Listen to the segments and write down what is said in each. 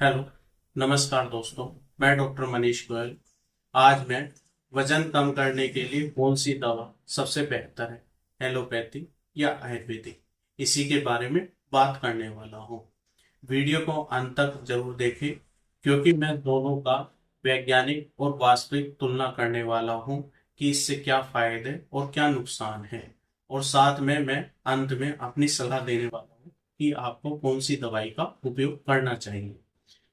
Hello, नमस्कार दोस्तों। मैं डॉक्टर मनीष गोयल। आज मैं वजन कम करने के लिए कौन सी दवा सबसे बेहतर है, एलोपैथी या आयुर्वेदिक, इसी के बारे में बात करने वाला हूँ। वीडियो को अंत तक जरूर देखें क्योंकि मैं दोनों का वैज्ञानिक और वास्तविक तुलना करने वाला हूँ कि इससे क्या फायदे और क्या नुकसान है, और साथ में मैं अंत में अपनी सलाह देने वाला हूँ कि आपको कौन सी दवाई का उपयोग करना चाहिए।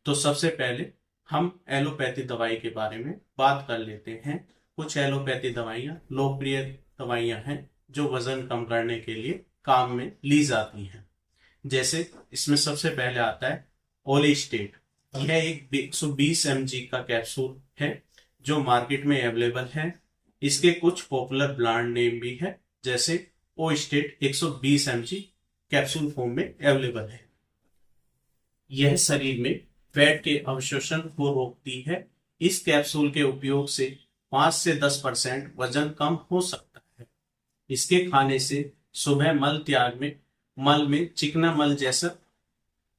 तो सबसे पहले हम एलोपैथी दवाई के बारे में बात कर लेते हैं। कुछ एलोपैथी दवाइयाँ लोकप्रिय दवाइयाँ हैं जो वजन कम करने के लिए काम में ली जाती हैं। जैसे इसमें सबसे पहले आता है ओलिस्टेट। यह एक 120 mg का कैप्सूल है जो मार्केट में अवेलेबल है। इसके कुछ पॉपुलर ब्रांड नेम भी है, जैसे ओस्टेट 120 mg कैप्सूल फॉर्म में अवेलेबल है। यह शरीर में फैट के अवशोषण को रोकती है। इस कैप्सूल के उपयोग से 5 से 10% वजन कम हो सकता है। इसके खाने से सुबह मल में चिकना मल जैसा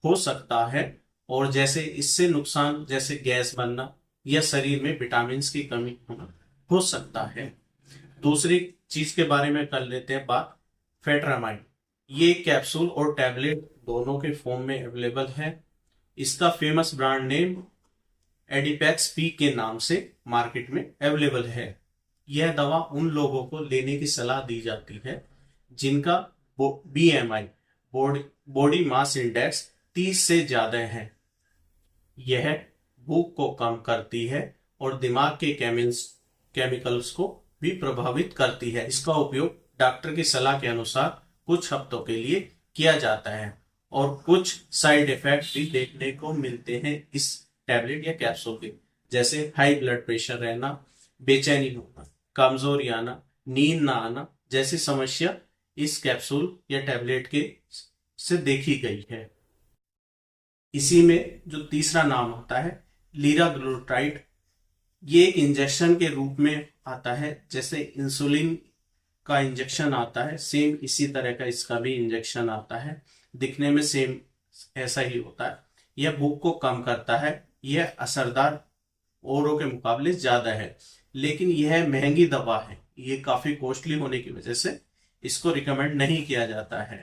हो सकता है, और जैसे इससे नुकसान जैसे गैस बनना या शरीर में विटामिन की कमी होना हो सकता है। दूसरी चीज के बारे में कर लेते हैं बात, फेट्रामाइड। ये कैप्सूल और टैबलेट दोनों के फॉर्म में अवेलेबल है। इसका फेमस ब्रांड नेम एडिपेक्स पी के नाम से मार्केट में अवेलेबल है। यह दवा उन लोगों को लेने की सलाह दी जाती है जिनका BMI बॉडी मास इंडेक्स 30 से ज्यादा है। यह भूख को कम करती है और दिमाग के केमिकल्स को भी प्रभावित करती है। इसका उपयोग डॉक्टर की सलाह के अनुसार कुछ हफ्तों के लिए किया जाता है, और कुछ साइड इफेक्ट भी देखने को मिलते हैं इस टैबलेट या कैप्सूल के, जैसे हाई ब्लड प्रेशर रहना, बेचैनी होना, कमजोरी आना, नींद ना आना जैसी समस्या इस कैप्सूल या टैबलेट के से देखी गई है। इसी में जो तीसरा नाम होता है लीराग्लुटाइड। ये एक इंजेक्शन के रूप में आता है, जैसे इंसुलिन का इंजेक्शन आता है, सेम इसी तरह का इसका भी इंजेक्शन आता है। दिखने में सेम ऐसा ही होता है। यह भूख को कम करता है। यह असरदार औरों के मुकाबले ज्यादा है, लेकिन यह महंगी दवा है। ये काफी कॉस्टली होने की वजह से इसको रिकमेंड नहीं किया जाता है।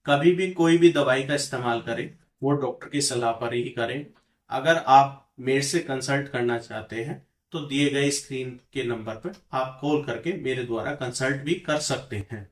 कभी भी कोई भी दवाई का इस्तेमाल करें वो डॉक्टर की सलाह पर ही करें। अगर आप मेरे से कंसल्ट करना चाहते हैं तो दिए गए स्क्रीन के नंबर पर आप कॉल करके मेरे द्वारा कंसल्ट भी कर सकते हैं।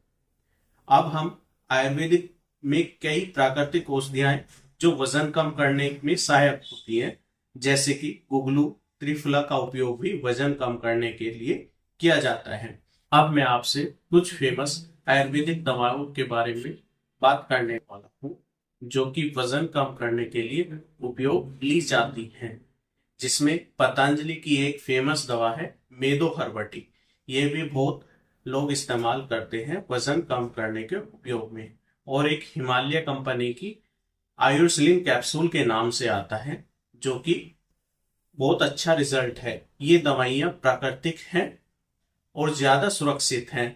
अब हम आयुर्वेदिक में कई प्राकृतिक औषधियां जो वजन कम करने में सहायक होती हैं, जैसे कि गुगलू, त्रिफला का उपयोग भी वजन कम करने के लिए किया जाता है। अब मैं आपसे कुछ फेमस आयुर्वेदिक दवाओं के बारे में बात करने वाला हूँ जो कि वजन कम करने के लिए उपयोग ली जाती हैं, जिसमें पतंजलि की एक फेमस दवा है मेदोहर्बटी। ये भी बहुत लोग इस्तेमाल करते हैं वजन कम करने के उपयोग में। और एक हिमालय कंपनी की आयुर्सलिन कैप्सूल के नाम से आता है, जो कि बहुत अच्छा रिजल्ट है। ये दवाइयां प्राकृतिक हैं और ज्यादा सुरक्षित हैं।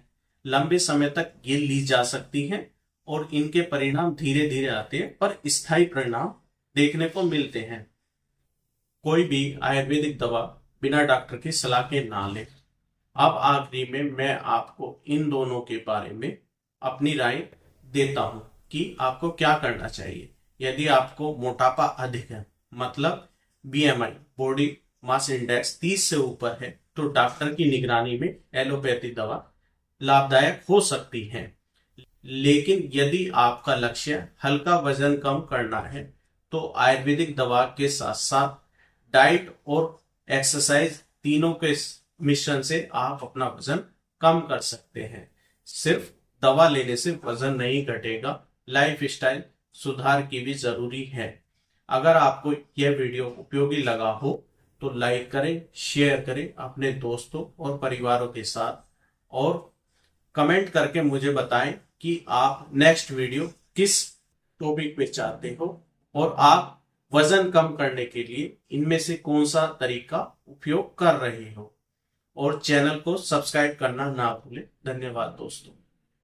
लंबे समय तक ये ली जा सकती हैं और इनके परिणाम धीरे धीरे आते हैं, पर स्थायी परिणाम देखने को मिलते हैं। कोई भी आयुर्वेदिक दवा बिना डॉक्टर की सलाह के ना ले। अब आखिरी में मैं आपको इन दोनों के बारे में अपनी राय देता हूं कि आपको क्या करना चाहिए। यदि आपको मोटापा अधिक है, मतलब BMI बॉडी मास इंडेक्स 30 से ऊपर है, तो डॉक्टर की निगरानी में एलोपैथी दवा लाभदायक हो सकती है। लेकिन यदि आपका लक्ष्य हल्का वजन कम करना है तो आयुर्वेदिक दवा के साथ साथ डाइट और एक्सरसाइज तीनों के मिश्रण से आप अपना वजन कम कर सकते हैं। सिर्फ दवा लेने से वजन नहीं घटेगा, लाइफ स्टाइल सुधार की भी जरूरी है। अगर आपको यह वीडियो उपयोगी लगा हो तो लाइक करें, शेयर करें अपने दोस्तों और परिवारों के साथ, और कमेंट करके मुझे बताएं कि आप नेक्स्ट वीडियो किस टॉपिक पे चाहते हो और आप वजन कम करने के लिए इनमें से कौन सा तरीका उपयोग कर रहे हो। और चैनल को सब्सक्राइब करना ना भूलें। धन्यवाद दोस्तों।